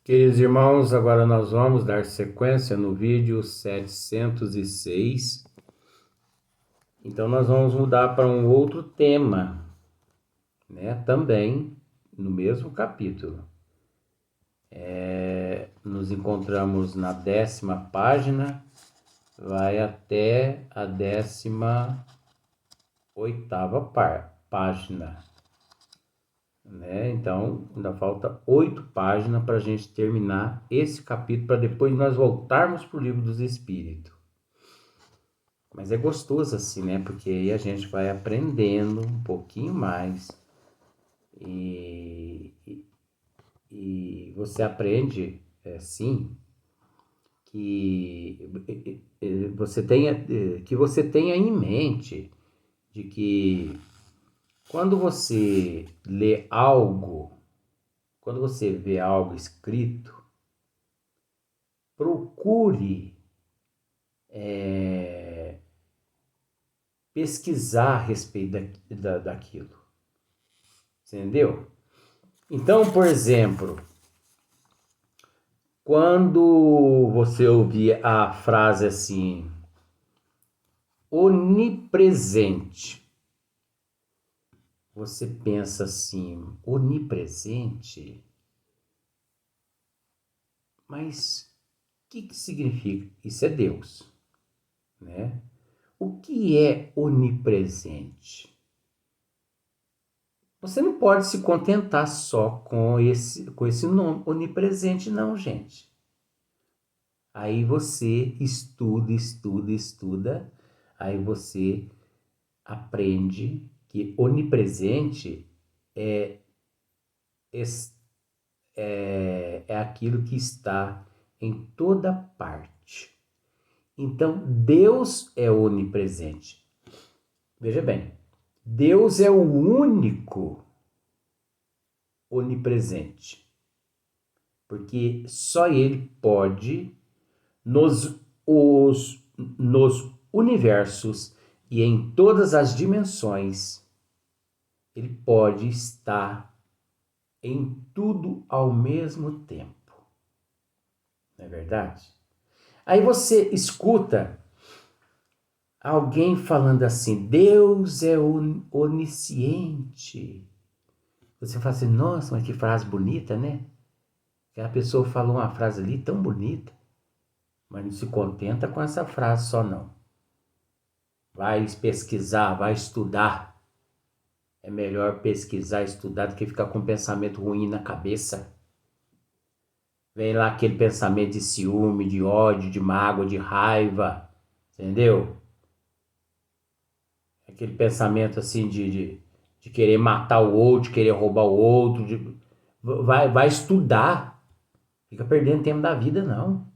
Queridos irmãos, agora nós vamos dar sequência no vídeo 706. Então nós vamos mudar para um outro tema, né? Também no mesmo capítulo. Nos encontramos na 10ª página, vai até a 18ª página. Né? Então, ainda falta 8 páginas para a gente terminar esse capítulo, para depois nós voltarmos para o Livro dos Espíritos. Mas é gostoso assim, né? Porque aí a gente vai aprendendo um pouquinho mais e você aprende, assim, que você tenha em mente de que quando você lê algo, quando você vê algo escrito, procure pesquisar a respeito daquilo. Entendeu? Então, por exemplo, quando você ouvir a frase assim, onipresente, você pensa assim, onipresente? Mas o que significa? Isso é Deus, né? O que é onipresente? Você não pode se contentar só com esse nome, onipresente, não, gente. Aí você estuda, aí você aprende que onipresente é aquilo que está em toda parte. Então, Deus é onipresente. Veja bem, Deus é o único onipresente, porque só Ele pode, nos universos e em todas as dimensões, Ele pode estar em tudo ao mesmo tempo. Não é verdade? Aí você escuta alguém falando assim, Deus é onisciente. Você fala assim, nossa, mas que frase bonita, né? A pessoa falou uma frase ali tão bonita, mas não se contenta com essa frase só não. Vai pesquisar, vai estudar. É melhor pesquisar, estudar do que ficar com um pensamento ruim na cabeça. Vem lá aquele pensamento de ciúme, de ódio, de mágoa, de raiva, entendeu? Aquele pensamento assim de querer matar o outro, de querer roubar o outro. Vai estudar. Fica perdendo tempo da vida, não.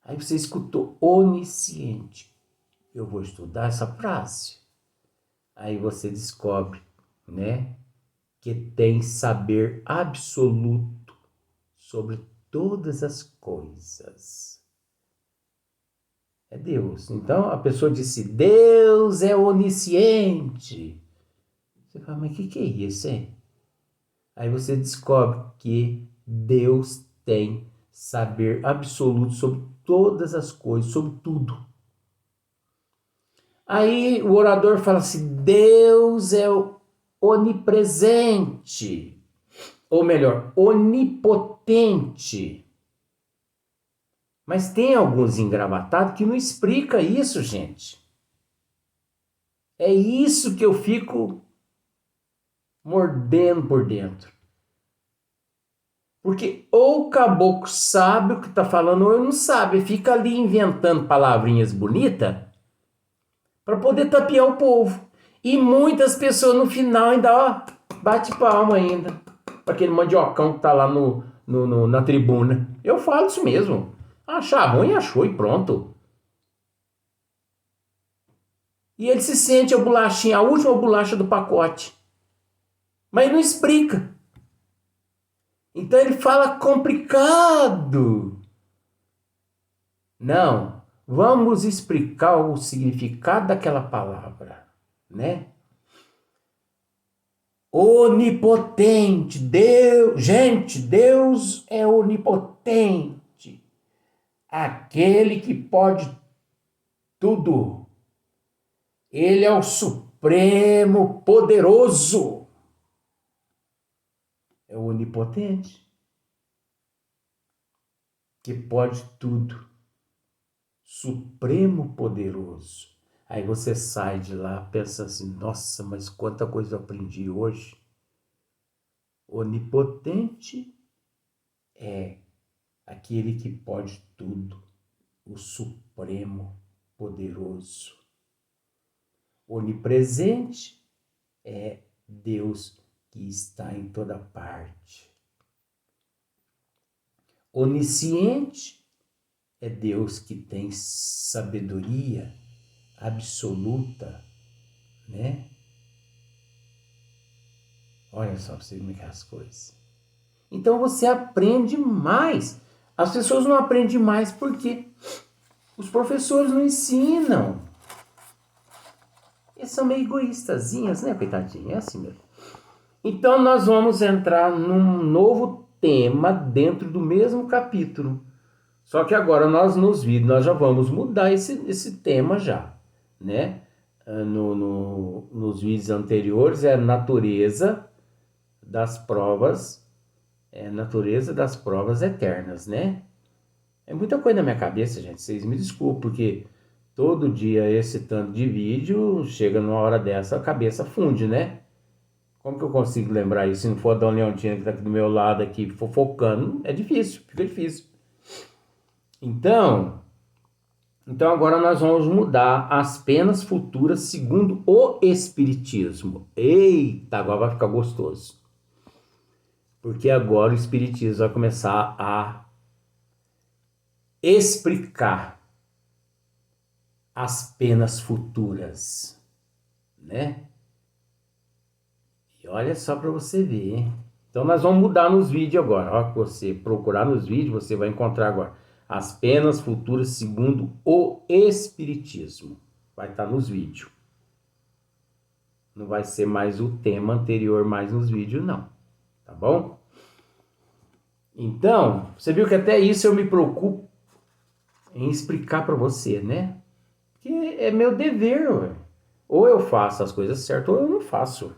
Aí você escutou onisciente. Eu vou estudar essa frase. Aí você descobre, né, que tem saber absoluto sobre todas as coisas. É Deus. Então a pessoa disse, Deus é onisciente. Você fala, mas o que é isso, hein? Aí você descobre que Deus tem saber absoluto sobre todas as coisas, sobre tudo. Aí o orador fala assim, Deus é onipresente, ou melhor, onipotente. Mas tem alguns engravatados que não explica isso, gente. É isso que eu fico mordendo por dentro. Porque ou o caboclo sabe o que está falando ou ele não sabe. Fica ali inventando palavrinhas bonitas para poder tapear o povo. E muitas pessoas no final ainda, ó, bate palma ainda. Para aquele mandiocão que está lá na tribuna. Eu falo isso mesmo. Achar ruim, achou e pronto. E ele se sente a bolachinha, a última bolacha do pacote. Mas não explica. Então ele fala complicado. Não, vamos explicar o significado daquela palavra, né? onipotente. Deus, gente, Deus é onipotente. Aquele que pode tudo. Ele é o supremo poderoso. É o onipotente. Que pode tudo. Supremo poderoso. Aí você sai de lá, pensa assim, nossa, mas quanta coisa eu aprendi hoje. Onipotente é aquele que pode tudo, o supremo poderoso. Onipresente é Deus que está em toda parte. Onisciente é Deus que tem sabedoria absoluta, né? Olha só para você ver as coisas. Então você aprende mais. As pessoas não aprendem mais porque os professores não ensinam. Eles são meio egoístazinhos, né, coitadinho? É assim mesmo. Então nós vamos entrar num novo tema dentro do mesmo capítulo. Só que agora nos vídeos nós já vamos mudar esse tema já, né? Nos vídeos anteriores é natureza das provas eternas, né? É muita coisa na minha cabeça, gente, vocês me desculpem, porque todo dia esse tanto de vídeo, chega numa hora dessa, a cabeça funde, né? Como que eu consigo lembrar isso se não for a Dona Leontina que tá aqui do meu lado, aqui, fofocando? É difícil, fica difícil. Então agora nós vamos mudar as penas futuras segundo o Espiritismo. Eita, agora vai ficar gostoso. Porque agora o Espiritismo vai começar a explicar as penas futuras, né? E olha só para você ver, hein? Então nós vamos mudar nos vídeos agora. Ó, você procurar nos vídeos, você vai encontrar agora as penas futuras segundo o Espiritismo. Vai estar nos vídeos. Não vai ser mais o tema anterior mais nos vídeos, não. Tá bom? Então, você viu que até isso eu me preocupo em explicar para você, né? Porque é meu dever, ué. Ou eu faço as coisas certas ou eu não faço.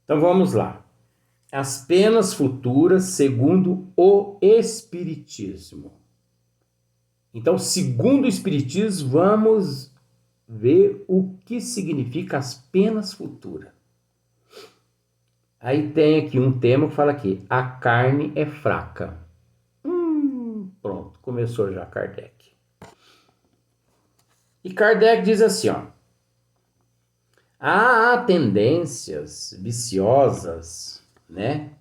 Então vamos lá. As penas futuras segundo o Espiritismo. Então, segundo o Espiritismo, vamos ver o que significa as penas futuras. Aí tem aqui um tema que fala aqui, a carne é fraca. Pronto, começou já Kardec. E Kardec diz assim, ó, há tendências viciosas, né,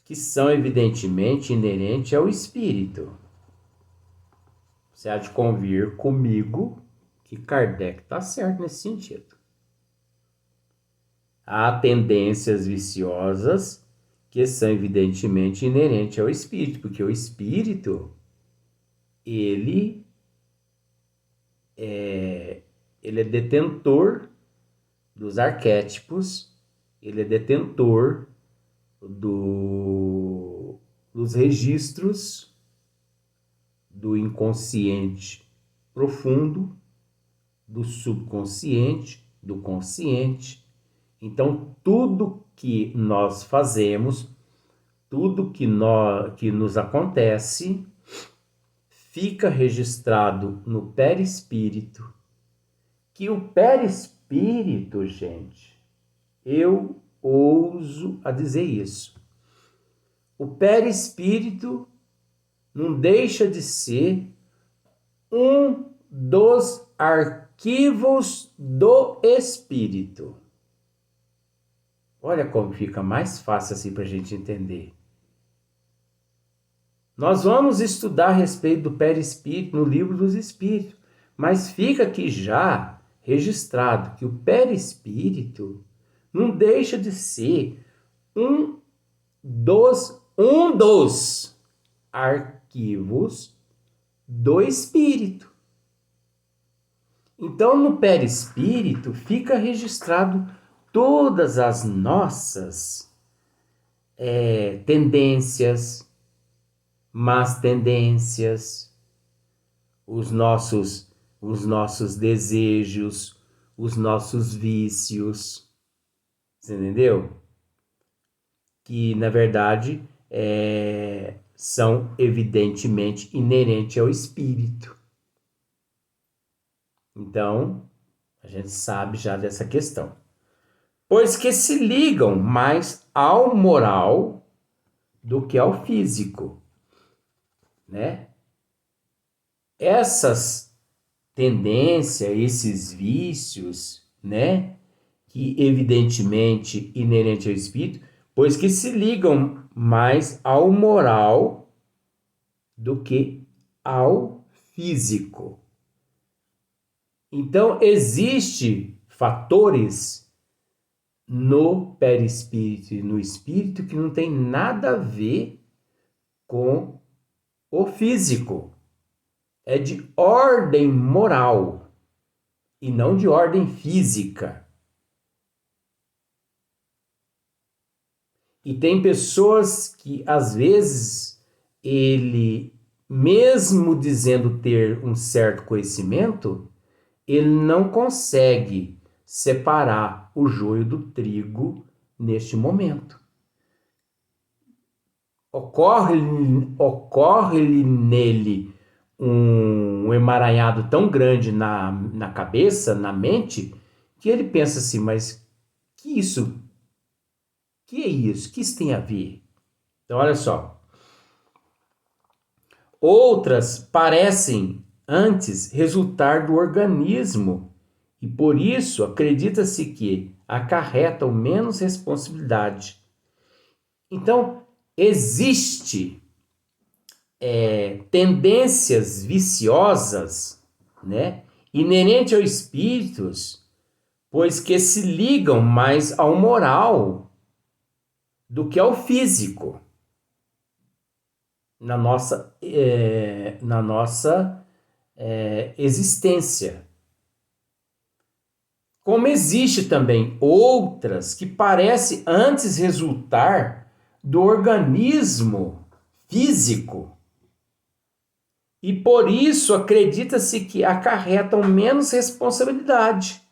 que são evidentemente inerentes ao espírito. Você há de convir comigo que Kardec está certo nesse sentido. Há tendências viciosas que são evidentemente inerentes ao espírito, porque o espírito, ele é detentor dos arquétipos, ele é detentor dos registros do inconsciente profundo, do subconsciente, do consciente. Então, tudo que nós fazemos, tudo que nos acontece, fica registrado no perispírito, que o perispírito, gente, eu ouso a dizer isso. O perispírito não deixa de ser um dos arquivos do espírito. Olha como fica mais fácil assim para a gente entender. Nós vamos estudar a respeito do perispírito no livro dos Espíritos, mas fica aqui já registrado que o perispírito não deixa de ser um dos arquivos do espírito. Então, no perispírito fica registrado todas as nossas tendências, más tendências, os nossos desejos, os nossos vícios, você entendeu? Que, na verdade, são evidentemente inerentes ao espírito. Então, a gente sabe já dessa questão. Pois que se ligam mais ao moral do que ao físico, né? Essas tendências, esses vícios, né? Que evidentemente inerente ao espírito, pois que se ligam mais ao moral do que ao físico. Então, existem fatores no perispírito e no espírito que não tem nada a ver com o físico. É de ordem moral e não de ordem física. E tem pessoas que, às vezes, ele, mesmo dizendo ter um certo conhecimento, ele não consegue separar o joio do trigo neste momento. Ocorre-lhe nele um emaranhado tão grande na cabeça, na mente, que ele pensa assim, mas que é isso? Que isso tem a ver? Então, olha só. Outras parecem antes resultar do organismo e por isso acredita-se que acarretam menos responsabilidade. Então, existe tendências viciosas, né, inerente aos espíritos, pois que se ligam mais ao moral do que ao físico na nossa existência. Como existe também outras que parecem antes resultar do organismo físico e por isso acredita-se que acarretam menos responsabilidade.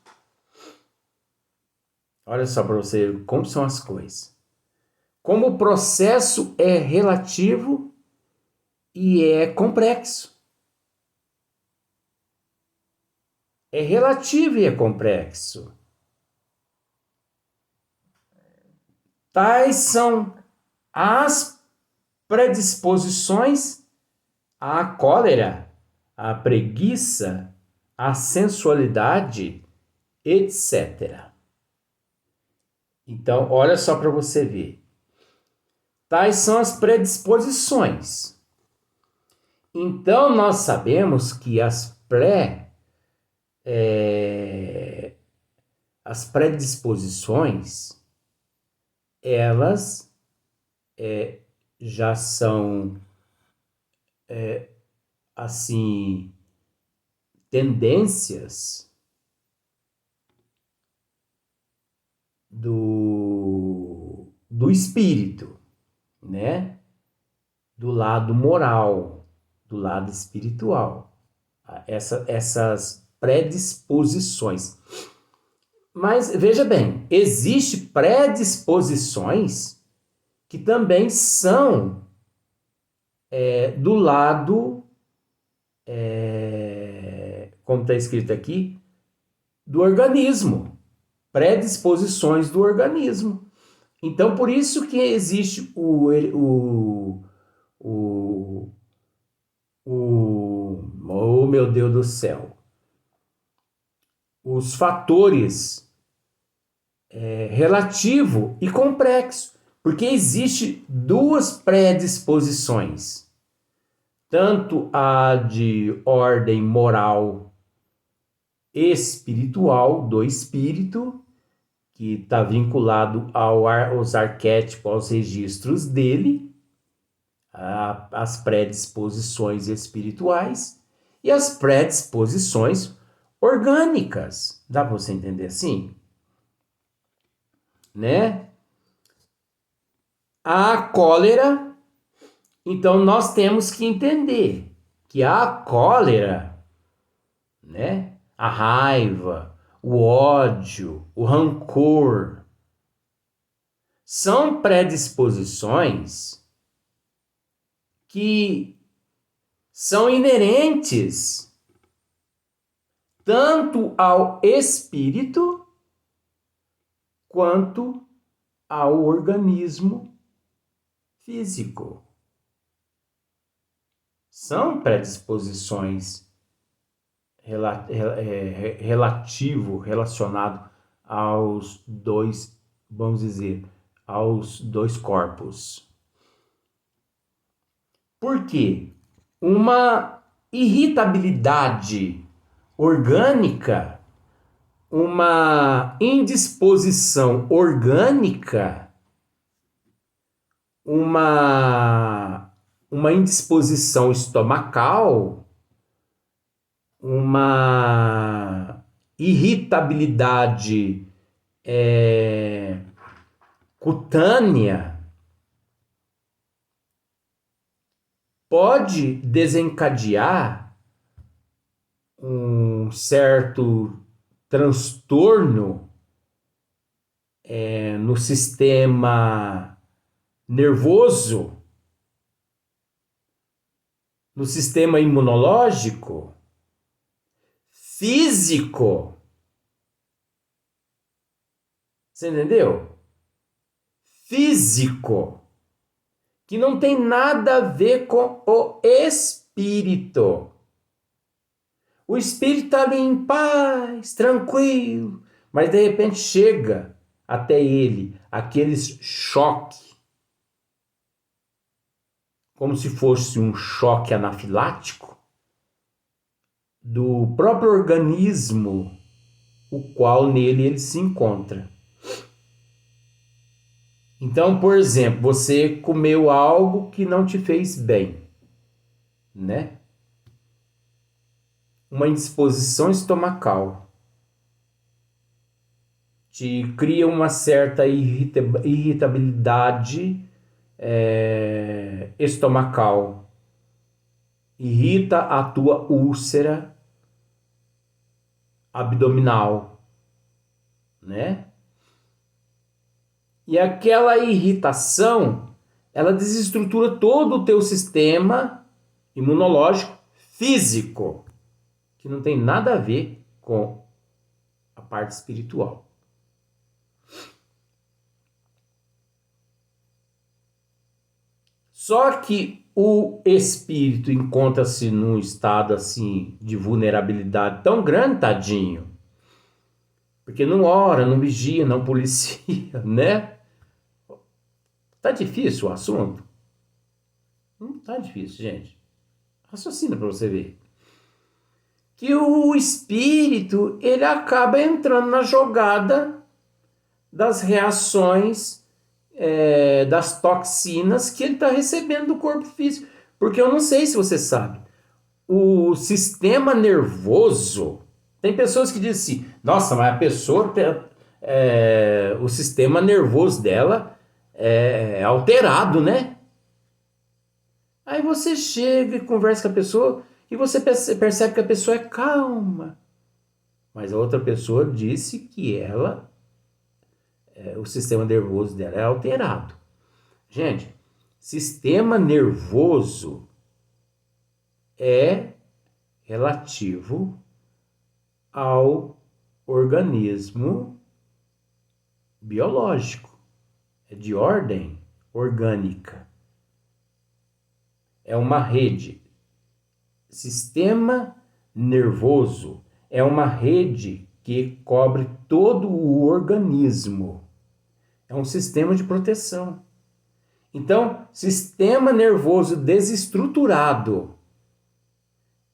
Olha só para você ver como são as coisas. Como o processo é relativo e é complexo. É relativo e é complexo. Tais são as predisposições à cólera, à preguiça, à sensualidade, etc. Então, olha só para você ver. Tais são as predisposições. Então, nós sabemos que as predisposições, elas já são, assim, tendências do espírito, né? Do lado moral, do lado espiritual. Essas predisposições. Mas veja bem, existem predisposições que também são do lado, como está escrito aqui, do organismo. Predisposições do organismo. Então, por isso que existe oh meu Deus do céu, os fatores relativo e complexo, porque existe duas predisposições, tanto a de ordem moral espiritual do espírito, que está vinculado aos arquétipos, aos registros dele, as predisposições espirituais e as predisposições orgânicas. Dá para você entender assim? né? A cólera, então nós temos que entender que a cólera, né? A raiva, o ódio, o rancor, são predisposições que são inerentes tanto ao espírito quanto ao organismo físico. São predisposições relacionado aos dois, vamos dizer, aos dois corpos. Por quê? Uma irritabilidade orgânica, uma indisposição orgânica, uma indisposição estomacal, uma irritabilidade cutânea, pode desencadear um certo transtorno no sistema nervoso, no sistema imunológico, físico. Você entendeu? Físico. Que não tem nada a ver com o espírito. O espírito está ali em paz, tranquilo, mas de repente chega até ele aquele choque, como se fosse um choque anafilático do próprio organismo, o qual nele ele se encontra. Então, por exemplo, você comeu algo que não te fez bem, né? Uma indisposição estomacal te cria uma certa irritabilidade estomacal, irrita a tua úlcera abdominal, né? E aquela irritação, ela desestrutura todo o teu sistema imunológico físico, que não tem nada a ver com a parte espiritual. Só que o espírito encontra-se num estado assim de vulnerabilidade tão grande, tadinho, porque não ora, não vigia, não policia, né? Tá difícil o assunto? Não tá difícil, gente. Raciocina para você ver. Que o espírito, ele acaba entrando na jogada das reações, das toxinas que ele está recebendo do corpo físico. Porque eu não sei se você sabe, o sistema nervoso, tem pessoas que dizem assim, nossa, mas a pessoa, o sistema nervoso dela é alterado, né? Aí você chega e conversa com a pessoa e você percebe que a pessoa é calma. Mas a outra pessoa disse que o sistema nervoso dela é alterado. Gente, sistema nervoso é relativo ao organismo biológico. É de ordem orgânica. É uma rede. Sistema nervoso é uma rede que cobre todo o organismo. É um sistema de proteção. Então, sistema nervoso desestruturado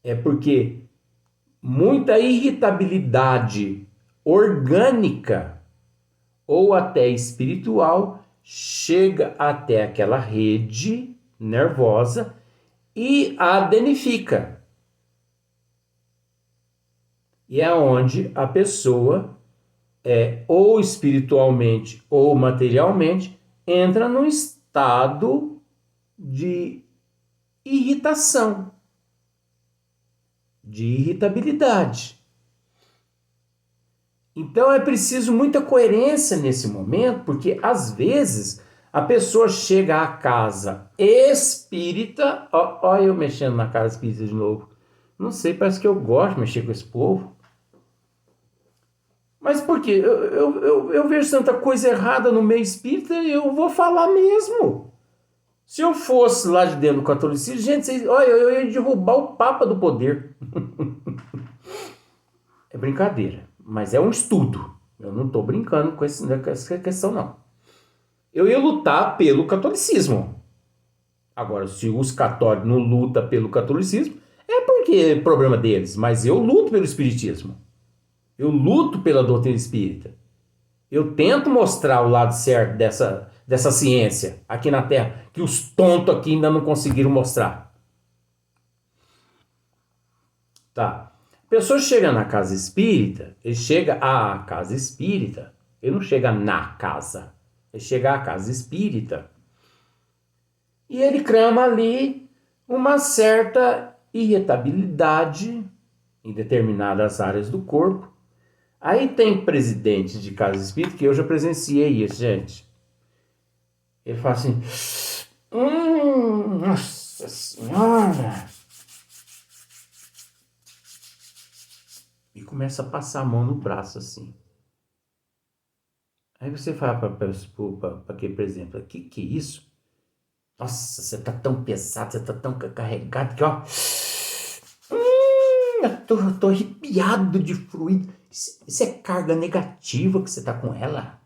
é porque muita irritabilidade orgânica ou até espiritual chega até aquela rede nervosa e a danifica. E é onde a pessoa ou espiritualmente ou materialmente, entra num estado de irritação, de irritabilidade. Então é preciso muita coerência nesse momento, porque às vezes a pessoa chega à casa espírita, ó eu mexendo na casa espírita de novo. Não sei, parece que eu gosto de mexer com esse povo. Mas por quê? Eu vejo tanta coisa errada no meio espírita e eu vou falar mesmo. Se eu fosse lá de dentro do catolicismo, gente, olha, eu ia derrubar o Papa do poder. É brincadeira, mas é um estudo. Eu não estou brincando com essa questão, não. Eu ia lutar pelo catolicismo. Agora, se os católicos não lutam pelo catolicismo, é porque é problema deles. Mas eu luto pelo espiritismo. Eu luto pela doutrina espírita. Eu tento mostrar o lado certo dessa ciência aqui na Terra, que os tontos aqui ainda não conseguiram mostrar. Tá. A pessoa chega na casa espírita, ele chega à casa espírita, ele não chega na casa, ele chega à casa espírita e ele crama ali uma certa irritabilidade em determinadas áreas do corpo. Aí tem presidente de casa espírita, que eu já presenciei isso, gente. Ele fala assim, nossa senhora. E começa a passar a mão no braço assim. Aí você fala para aquele, por exemplo, que é isso? Nossa, você tá tão pesado, você tá tão carregado que, ó. Eu tô arrepiado de fluido. Isso é carga negativa que você tá com ela?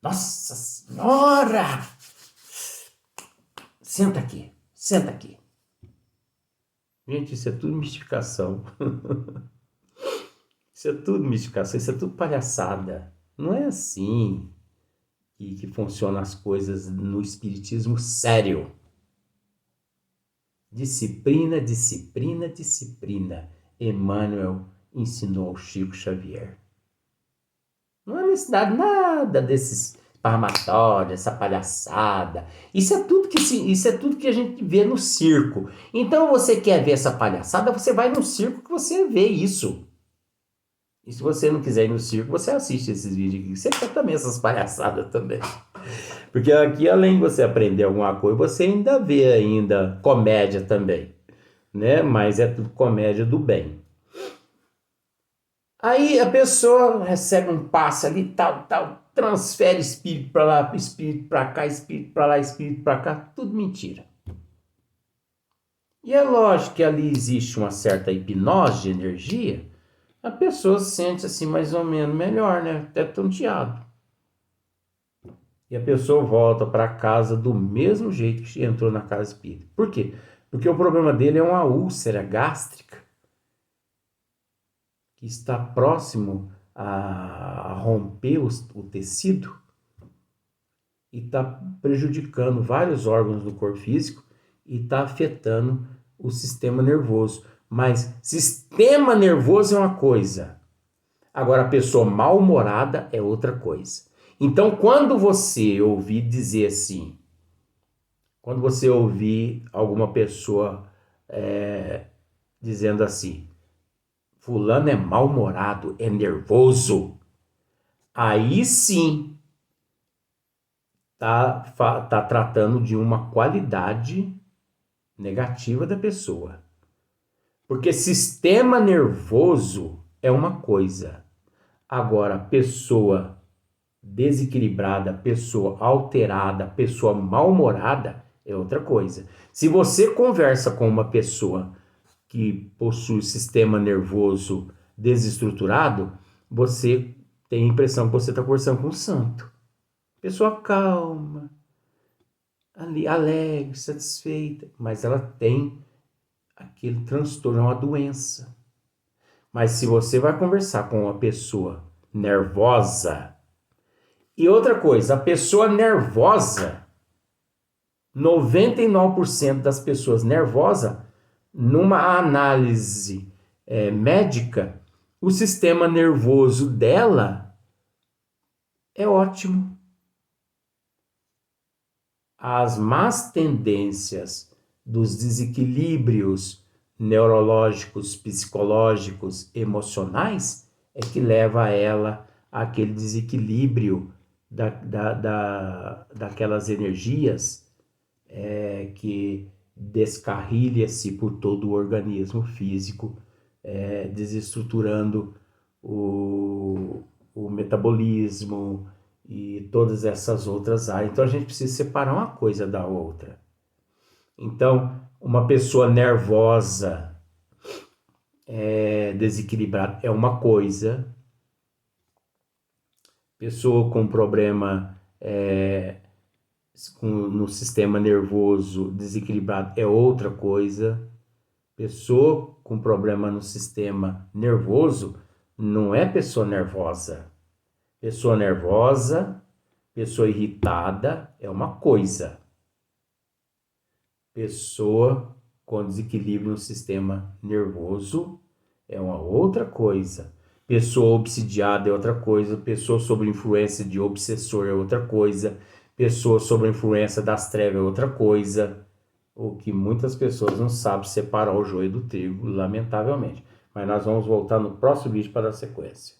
Nossa senhora! Senta aqui, senta aqui. Gente, isso é tudo mistificação. Isso é tudo mistificação, isso é tudo palhaçada. Não é assim que funcionam as coisas no espiritismo sério. Disciplina, disciplina, disciplina. Emmanuel ensinou ao Chico Xavier. Não é necessidade nada desses esparramatórios, essa palhaçada. Isso é tudo que a gente vê no circo. Então você quer ver essa palhaçada, você vai no circo que você vê isso. E se você não quiser ir no circo, você assiste esses vídeos aqui. Você quer também essas palhaçadas também. Porque aqui, além de você aprender alguma coisa, você ainda vê comédia também. Né? Mas é tudo comédia do bem. Aí a pessoa recebe um passe ali, tal, transfere espírito para lá, espírito para cá, espírito para lá, espírito para cá. Tudo mentira. E é lógico que ali existe uma certa hipnose de energia. A pessoa se sente assim mais ou menos melhor, né? Até tonteado. E a pessoa volta para casa do mesmo jeito que entrou na casa espírita. Por quê? Porque o problema dele é uma úlcera gástrica que está próximo a romper o tecido e está prejudicando vários órgãos do corpo físico e está afetando o sistema nervoso. Mas sistema nervoso é uma coisa. Agora, a pessoa mal-humorada é outra coisa. Então, quando você ouvir dizer assim, quando você ouvir alguma pessoa dizendo assim, fulano é mal-humorado, é nervoso, aí sim tá tratando de uma qualidade negativa da pessoa. Porque sistema nervoso é uma coisa. Agora, pessoa desequilibrada, pessoa alterada, pessoa mal-humorada é outra coisa. Se você conversa com uma pessoa que possui sistema nervoso desestruturado, você tem a impressão que você está conversando com um santo. Pessoa calma, ali, alegre, satisfeita, mas ela tem aquele transtorno, é uma doença. Mas se você vai conversar com uma pessoa nervosa, e outra coisa, a pessoa nervosa, 99% das pessoas nervosas, numa análise médica, o sistema nervoso dela é ótimo. As más tendências dos desequilíbrios neurológicos, psicológicos, emocionais é que leva a ela àquele desequilíbrio daquelas energias que descarrilha-se por todo o organismo físico, desestruturando o, o metabolismo e todas essas outras áreas. Então a gente precisa separar uma coisa da outra. Então, uma pessoa nervosa, desequilibrada, é uma coisa. Pessoa com problema no sistema nervoso desequilibrado é outra coisa. Pessoa com problema no sistema nervoso não é pessoa nervosa. Pessoa nervosa, pessoa irritada é uma coisa. Pessoa com desequilíbrio no sistema nervoso é uma outra coisa. Pessoa obsidiada é outra coisa. Pessoa sob influência de obsessor é outra coisa. Pessoa sob influência das trevas é outra coisa. O que muitas pessoas não sabem separar o joio do trigo, lamentavelmente. Mas nós vamos voltar no próximo vídeo para a sequência.